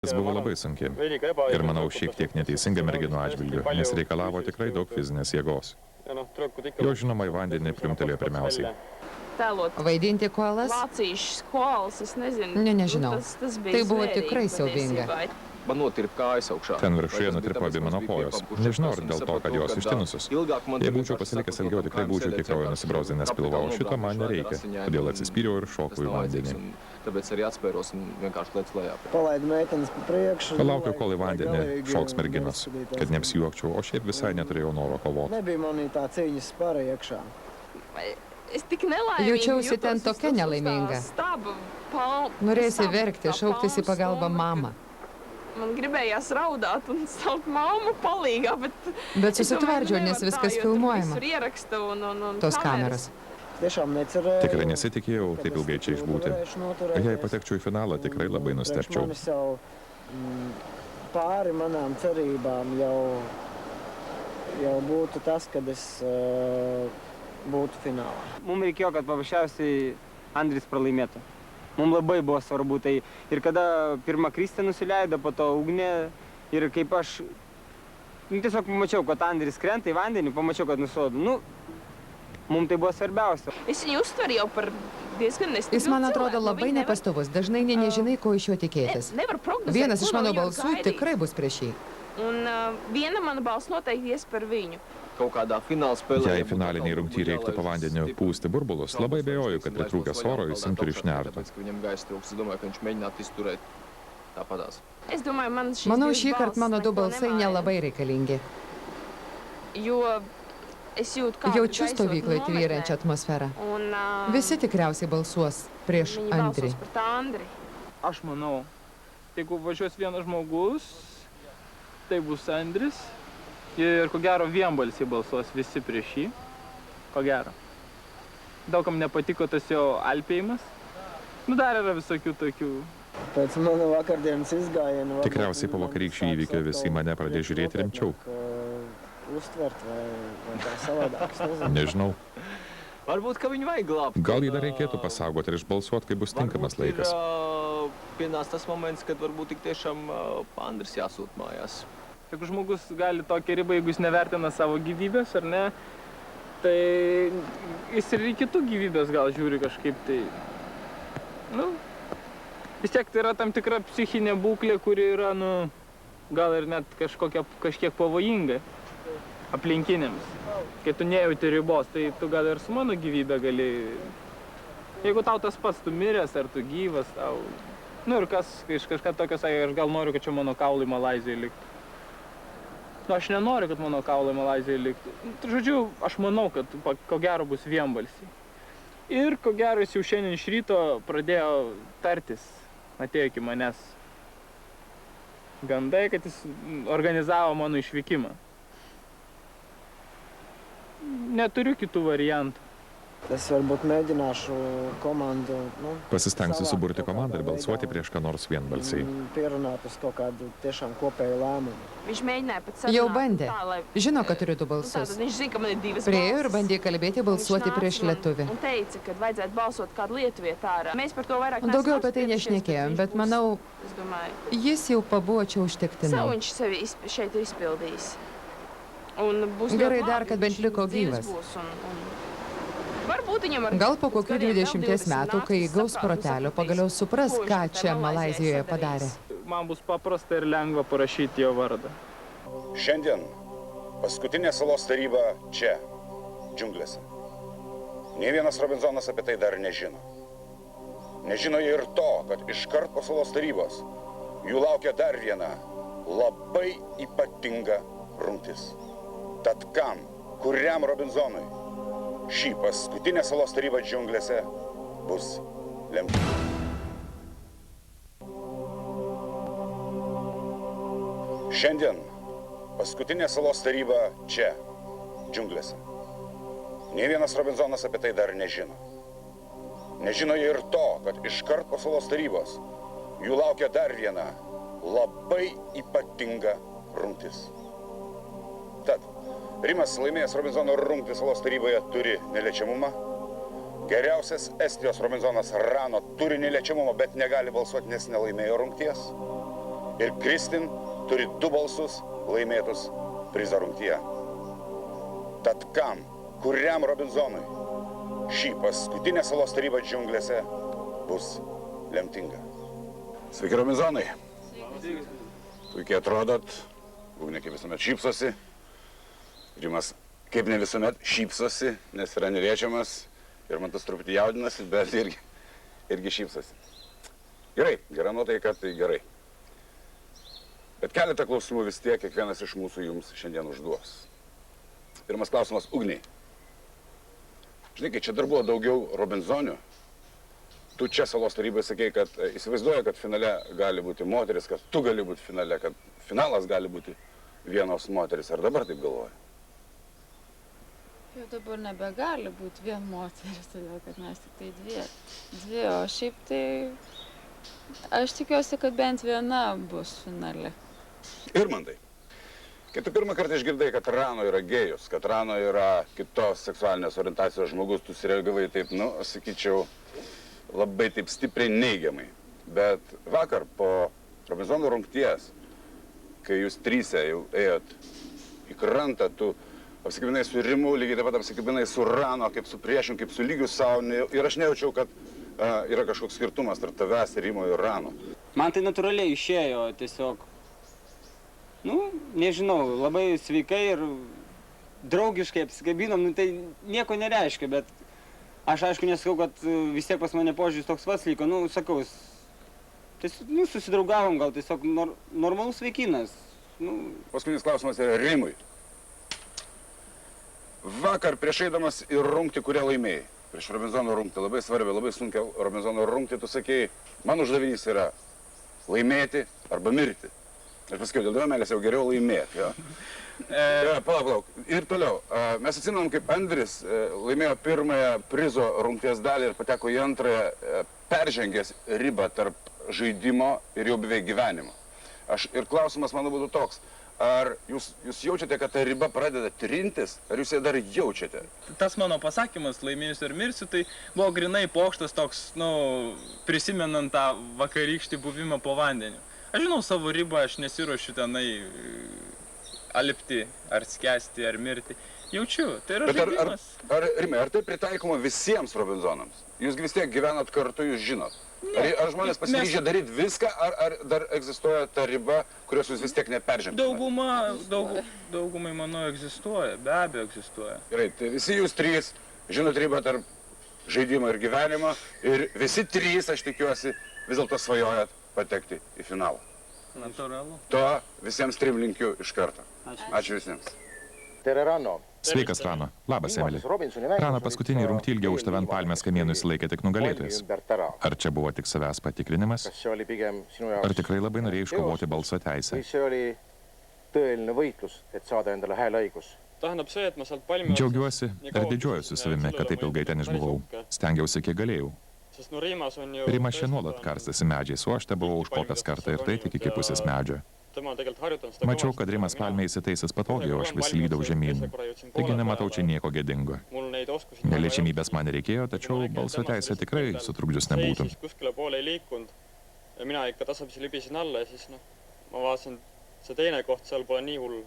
Jis buvo labai sunki ir, manau, šiek tiek neteisinga merginų atžvilgiu, nes reikalavo tikrai daug fizinės jėgos. Jo žinoma į vandenį pliumtelėjo pirmiausiai. Vaidinti koalas? Ne, nežinau. Tai buvo tikrai siaubinga. Ten viršuje nutirpo abi mano kojos. Nežinau, ar dėl to, kad jos ištinusios. Jei būčiau pasilikęs ilgiau, tikrai būčiau iki kraujo nusibrauzęs pilvą, o šito man nereikia. Todėl atsispyriau ir šokau į vandenį. Palaukiau, kol į vandenį šoks merginos, kad neapsijuokčiau, o šiaip visai neturėjau noro kovoti. Jaučiausi ten tokia nelaiminga. Norėjusi verkti, šauktis į pagalbą mamą. Man gribējās raudāt un saukt mammu palīgā, bet susitvardžiau, nes viskas filmuojama. Tos kameros. Tikrai nesitikėjau taip ilgai čia išbūti. Jei patekčiau į finalą, tikrai labai nustebčiau. Pāri manām cerībām jau būtu tas, kad es būtu finālā. Mums reikėjo, kad paprasčiausiai Andris pralaimėtų. Mums labai buvo svarbu tai. Ir kada pirmą Kristė nusileido, po to Ugnė, ir kaip aš tiesiog pamačiau, kad Andris krenta į vandenį, pamačiau, kad nusodo. Mums tai buvo svarbiausia. Jis man atrodo labai nepastovus, dažnai nežinai, ko iš jo tikėtis. Vienas iš mano balsų tikrai bus prieš jį. Viena mano balss noteikti ies par viņu. Jei finaliniai rungty reiktų po vandeniu pūsti burbulus, labai bejoju, kad pritrūkęs oro jis imtų ir išnertų. Manau, šį kartą mano du balsai nelabai reikalingi. Jaučiu stovyklai tvyrančią atmosferą. Visi tikriausiai balsuos prieš Andrį. Aš manau, jeigu važiuos vienas žmogus, tai bus Andris. Ir ko gero vienbalsiai balsuos visi prieš jį. Ko gero. Daugam nepatiko tas jo alpėjimas. Dar yra visokių tokių. Pēc mano vakardienas izgājiena... Tikriausiai po vakarykščių įvykio visi mane pradėjo žiūrėti rimčiau. Uztvert vai kā savādāk, Nežinau. Varbūt, ka viņu vajag glābt. Gal jį dar reikėtų pasaugoti ir išbalsuoti, kai bus tinkamas laikas. Pienās tas moments, kad varbūt tik tiešām Andris jāsūt mājās. Jeigu žmogus gali tokią ribą, jeigu jis nevertina savo gyvybės, ar ne, tai jis ir į kitų gyvybės gal žiūri kažkaip tai. Vis tiek tai yra tam tikra psichinė būklė, kuri yra, gal ir net kažkiek pavojinga aplinkiniams. Kai tu nejauti ribos, tai tu gal ir su mano gyvybė gali. Jeigu tau tas pats, tu miręs ar tu gyvas, tau. Ir kas iš kažką tokio sakė, aš gal noriu, kad čia mano kaulai Malaizijai liktų. Aš nenoriu, kad mano kaulai Malaizijai liktų. Žodžiu, aš manau, kad ko gero bus vienbalsiai. Ir ko gero jis jau šiandien iš ryto pradėjo tartis, atėjo iki manęs gandai, kad jis organizavo mano išvykimą. Neturiu kitų variantų. Es varbūt mēģināšu komandu... Pasistengsiu suburti komandą ir balsuoti prieš ką nors vienbalsiai. Pierunāt uz kaut kādu tiešām kopēju lēmumu. Jau bandė. Žino, kad turiu du balsus. Priėjo ir bandė kalbėti balsuoti prieš lietuvį. Daugiau apie tai nešnekėjom, bet manau, jis jau pabuvo čia užtektinai. Gerai dar, kad bent liko gyvas. Gal po kokių 20 metų, kai gaus protelio, pagaliau supras, ką čia Malaizijoje padarė. Man bus paprasta ir lengva parašyti jo vardą. Šiandien paskutinė salos taryba čia, džiunglėse. Nė vienas Robinzonas apie tai dar nežino. Nežino ir to, kad iškart po salos tarybos jų laukia dar viena labai ypatinga rungtis. Tad kam, kuriam Robinzonui šį paskutinę salos tarybą džiunglėse bus lemtinga. Šiandien paskutinė salos taryba čia, džiunglėse. Nė vienas Robinzonas apie tai dar nežino. Nežino ir to, kad iškart po salos tarybos jų laukia dar viena labai ypatinga rungtis. Tad Rimas laimėjęs Robinzono rungtį salos taryboje turi neliečiamumą. Geriausias Estijos Robinzonas Rano turi neliečiamumą, bet negali balsuoti, nes nelaimėjo rungties. ir Kristin turi 2 balsus laimėtus prizą rungtyje. Tad kam, kuriam Robinzonui šį paskutinę salos tarybą džiunglėse bus lemtinga? Sveiki, Robinzonai. Puikiai atrodot, Ugnė kaip visuomet šypsosi, Rimas kaip ne visuomet šypsosi, nes yra neliečiamas ir man tas truputį jaudinasi, bet irgi šypsosi. Gerai, gera nuotaika, tai gerai. Bet keletą klausimų vis tiek kiekvienas iš mūsų jums šiandien užduos. Pirmas klausimas Ugniai. Žinai, kai čia dar buvo daugiau Robinzonių, tu čia salos tarybai sakei, kad įsivaizduoja, kad finale gali būti moteris, kad tu gali būti finale, kad finalas gali būti vienos moteris. Ar dabar taip galvoji? Jau dabar nebegali būti vien moteris, todėl kad mes tik tai dvi, o šiaip tai aš tikiuosi, kad bent viena bus finale. Irmantai, kai tu pirmą kartą išgirdai, kad Rano yra gėjus, kad Rano yra kitos seksualinės orientacijos žmogus, tu sureagavai taip, sakyčiau, labai taip stipriai neigiamai. Bet vakar po Robinzono rungties, kai jūs tryse jau ėjot į krantą, tu apsikabinai su Rimu, lygiai taip pat apsikabinai su Rano, kaip su priešim, kaip su lygiu savo. Ir aš nejaučiau, kad yra kažkoks skirtumas tarp tavęs, Rimo ir Rano. Man tai natūraliai išėjo tiesiog, nežinau, labai sveikai ir draugiškai apsikabinom, tai nieko nereiškia, bet aš aišku nesakau, kad vis tiek pas mane požiūris toks pats liko, sakau, susidraugavom gal tiesiog normalus vaikinas. Paskutinis klausimas yra Rimui. Vakar prieš eidamas į rungtį, kurią laimėjai, prieš Robinzono rungtį, labai svarbią, labai sunkią Robinzono rungtį, tu sakei, man uždavinys yra laimėti arba mirti. Aš pasakiau, dėl meilės jau geriau laimėti. Palauk. Ir toliau. Mes atsimenam, kaip Andris laimėjo pirmąją prizo rungties dalį ir pateko į antrąją, peržengęs ribą tarp žaidimo ir jau beveik gyvenimo. Ir klausimas mano būtų toks. Ar jūs jaučiate, kad ta riba pradeda trintis, ar jūs ją dar jaučiate? Tas mano pasakymas, laimėjusiu ir mirsiu, tai buvo grinai pokštas toks, prisimenant tą vakarykštį buvimą po vandeniu. Aš žinau savo ribą, aš nesiruošiu tenai alpti, ar skęsti, ar mirti. Jaučiu, tai yra žaidimas. Rimai, ar tai pritaikoma visiems Robinzonams? Jūs vis tiek gyvenat kartu, jūs žinot. Ar žmonės pasiryžę daryti viską, ar dar egzistuoja ta riba, kurios jūs vis tiek neperžengtumėte? Daugumai, manau, egzistuoja, be abejo egzistuoja. Gerai, tai visi jūs trys žinot ribą tarp žaidimo ir gyvenimo ir visi trys, aš tikiuosi, vis dėlto svajojat patekti į finalą. Natūralu. To visiems trim linkiu iš karto. Ačiū visiems. Tere, Ranno. Sveikas, Rano. Labas, Emili. Rano paskutinį rungtį ilgiau už tave ant palmės kamienų įsilaikė tik nugalėtojas. Ar čia buvo tik savęs patikrinimas? Ar tikrai labai norėjai iškovoti balso teisę? Džiaugiuosi ir didžiuojuosi savimi, kad taip ilgai ten išbuvau. Stengiausi, kiek galėjau. Rimas čia nuolat karstasi medžiais, o aš te buvau užkopęs kartą ir tai tik iki pusės medžio. Mačiau, kad Rimas palmė įsitaisęs patogiai, o aš vis lydau žemyn. Taigi nematau čia nieko gėdingo. Neliečiamybės man nereikėjo, tačiau balso teisė tikrai sutrukdžius nebūtų. Mina ikka tasapisi libisin alla ja siis ma vaatasin, see teine koht seal pole nii hull.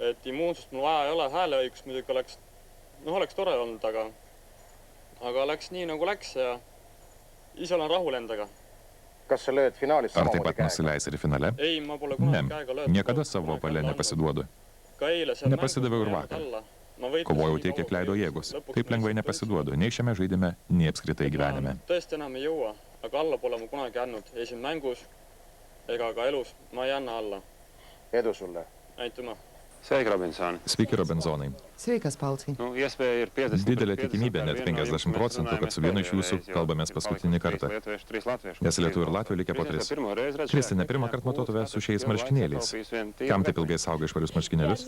Et immuunsust mul vaja ei ole, hääleõigus muidugi oleks tore olnud, aga läks nii nagu läks ja ise olen rahul endaga. Kas sa lööd finaalis Ar taip pat nusileis ir finale? Ei, ma pole kunagi käega lööd. Niekada savo valia nepasiduodu. Ka eile seal Nepasidaviau ir vakar. Kovojau tiek, kiek leido jėgos. Taip lengvai nepasiduodu, nei šiame žaidime, nei apskritai gyvenime. Tõesti enam ei jõua, aga alla pole ma kunagi andnud. Ei siin mängus ega ka elus. Ma ei anna alla. Edu sulle. Aitüma. Sveiki, Robinson. Sveiki, Robinzonai. Sveikas, Palcai. Didelė tikimybė, net 50%, kad su vienu iš jūsų kalbamės paskutinį kartą. Nes lietuvių ir latvių likę po 3. Kristina, pirmą kartą matau tave su šiais marškinėliais. Kam taip ilgai saugai švarius marškinėlius?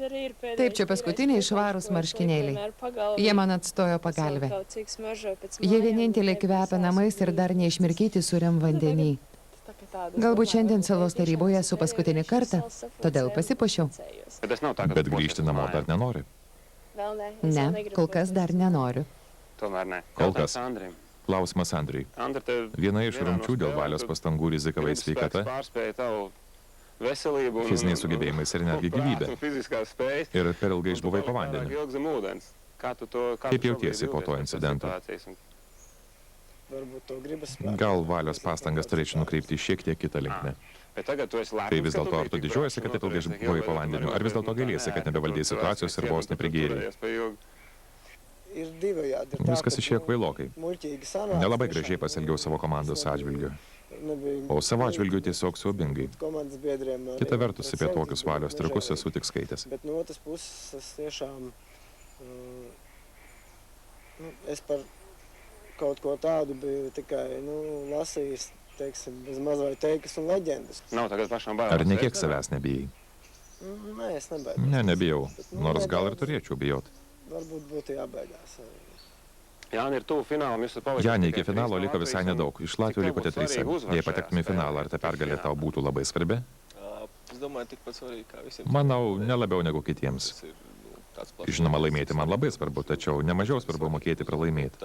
Taip, čia paskutiniai švarūs marškinėliai. Jie man atstojo pagalvę. Jie vieninteliai kvepia namais ir dar neišmirkyti suriam vandenį. Galbūt šiandien salos taryboje esu paskutinį kartą, todėl pasipuošiau. Bet grįžti namo dar nenori. Ne, kol kas dar nenoriu. Kol kas. Klausimas Andriui. Viena iš rungčių dėl valios pastangų rizikavai sveikata. fiziniais sugebėjimais ir netgi gyvybė. Ir per ilgai išbuvai po vandeniu. Kaip jautiesi po to incidento? Varbūt to gribas. Gal valios pastangas turėčiau nukreipti šiek tiek kitą linkmę. Tai vis dėlto, ar tu didžiuojasi, kad taip ilgai išbuvai po vandeniu, ar vis dėlto gailėsi, kad nebevaldėjai situacijos ir vos neprigėrei? Viskas išėjo kvailokai. Nelabai gražiai pasielgiau savo komandos atžvilgiu. O savo atžvilgiu tiesiog siaubingai. Kita vertus, apie tokius valios triukus esu tik skaitęs. Bet no otras puses es tiešām es par kaut ko tādu biju tikai lasījis, teiksim, bez maz vai teikas un leģendas. Ar nekiek savęs nebijai? Nē, es nebaidos. Ne, nebijau. Nors gal ir turėčiau bijot. Varbūt būtu jābaidās. Janė, iki finalo liko visai nedaug. Iš Latvijų likote 3. Jei patektume į finalą, ar ta pergalė tau būtų labai svarbi? Manau, ne labiau negu kitiems. Žinoma, laimėti man labai svarbu, tačiau nemažiau svarbu mokėti pralaimėti.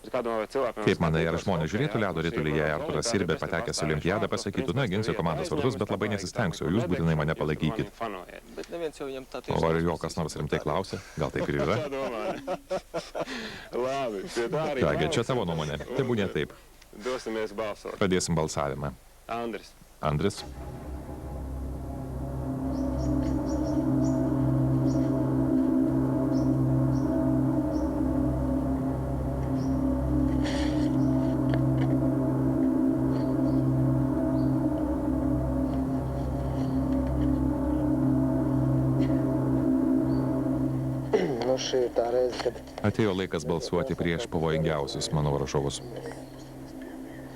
Kaip manai, ar žmonės žiūrėtų ledo ritulį, jei Arturas Sirbė patekęs į olimpiadą pasakytų, na, ginsiu komandos vardus, bet labai nesistengsiu, jūs būtinai mane palaikykit. O ar jo kas nors rimtai klausė? Gal taip ir yra? Kągi, čia tavo nuomonė. Tai būnė taip. Pradėsim balsavimą. Andris. Atėjo laikas balsuoti prieš pavojingiausius mano varžovus.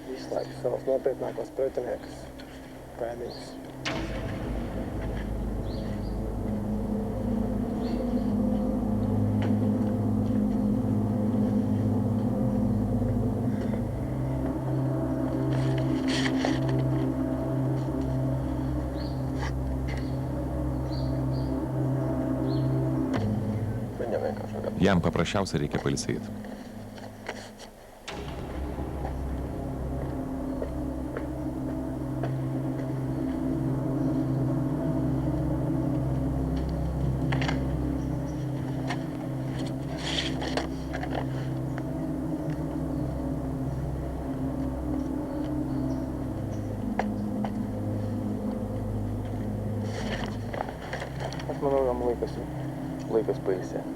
Visu laiku savus nopietnākos pretiniekus, kaimiņus. Jam paprasčiausiai reikia pailsėti. Aš manau, jam laikas pailsėti.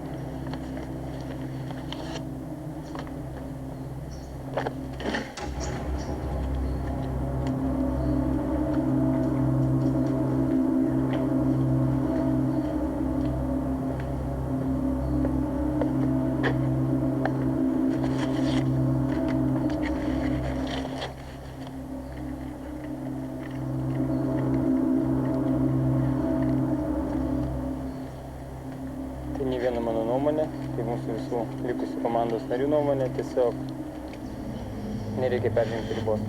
Tai ne viena mano nuomonė, tai mūsų visų likusių komandos narių nuomonė, tiesiog nereikia peržengti ribos.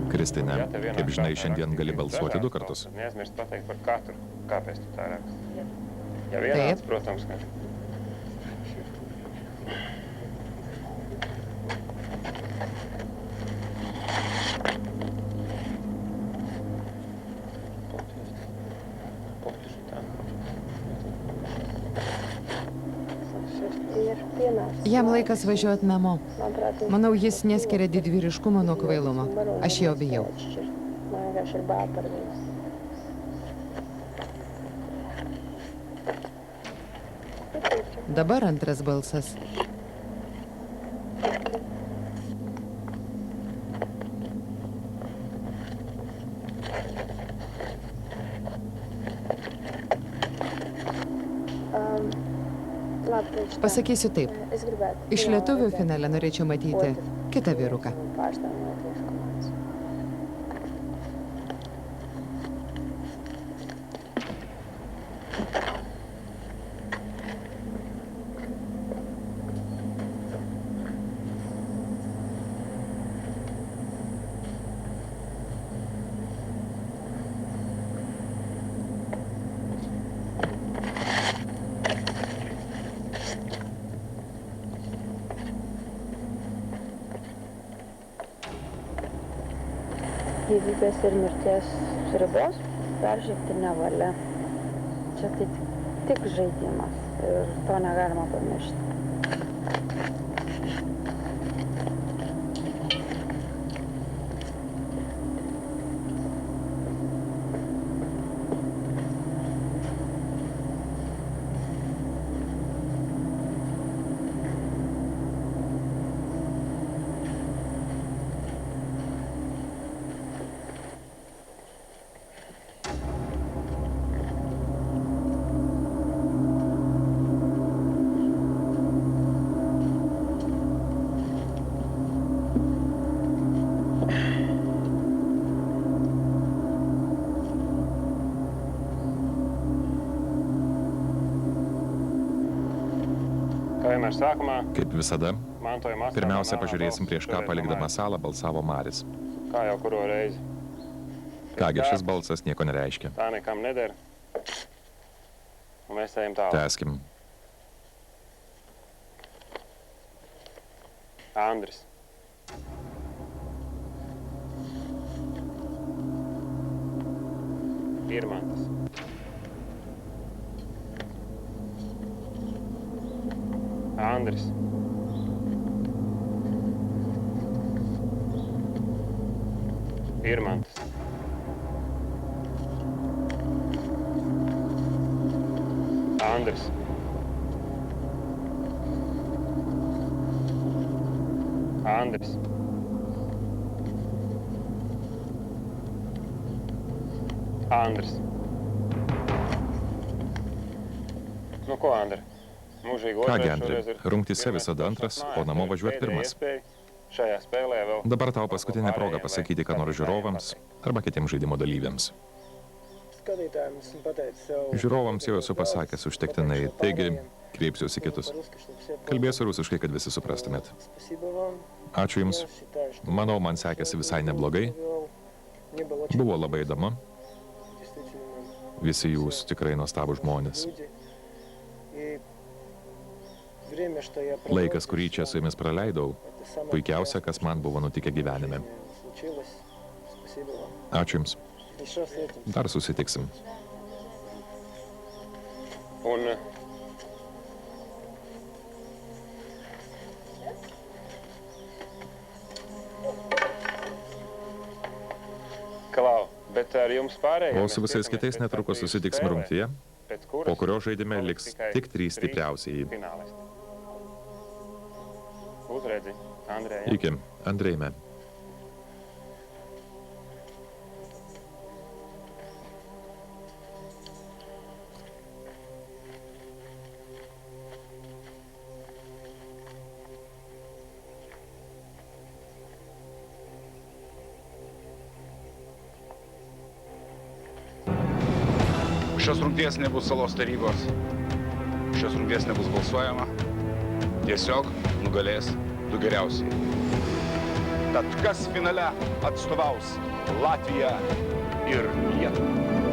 Kristina, kaip žinai, šiandien gali balsuoti 2 kartus. Taip. Jam laikas važiuoti namo. Manau, jis neskiria didvyriškumo nuo kvailumo. Aš jo bijau. Dabar antras balsas. Pasakysiu taip. Iš lietuvių finale norėčiau matyti kitą vyruką. gyvybės ir mirties ribos peržengti nevalia. Čia tai tik žaidimas ir to negalima pamiršti. Kaip visada, pirmiausia pažiūrėsim, prieš ką palikdama salą balsavo Maris. Kągi, šis balsas nieko nereiškia. Tęskim. Andris. Irmantas. Andris. Irmantas. Andris. Andris. Andris. Nu ko, Andri? Kągi, Andri, rungtyse visada antras, o namo važiuot pirmas. Dabar tau paskutinė proga pasakyti, ką nors žiūrovams arba kitiems žaidimo dalyviams. Žiūrovams jau esu pasakęs užtektinai, taigi kreipsiuosi kitus. Kalbėsiu rusiškai, kad visi suprastumėt. Ačiū Jums. Manau, man sekėsi visai neblogai. Buvo labai įdomu. Visi Jūs tikrai nuostabūs žmonės. Laikas, kurį čia su Jumis praleidau, puikiausia, kas man buvo nutikę gyvenime. Ačiū Jums. Dar susitiksim. O su visais kitais netrukus susitiksim rungtyje, po kurio žaidime liks tik 3 stipriausieji. Iki, Andrejme. Šios rungties nebus salos tarybos, šios rungties nebus balsuojama, tiesiog nugalės du geriausiai. Tad kas finale atstovaus Latviją ir Lietuvą?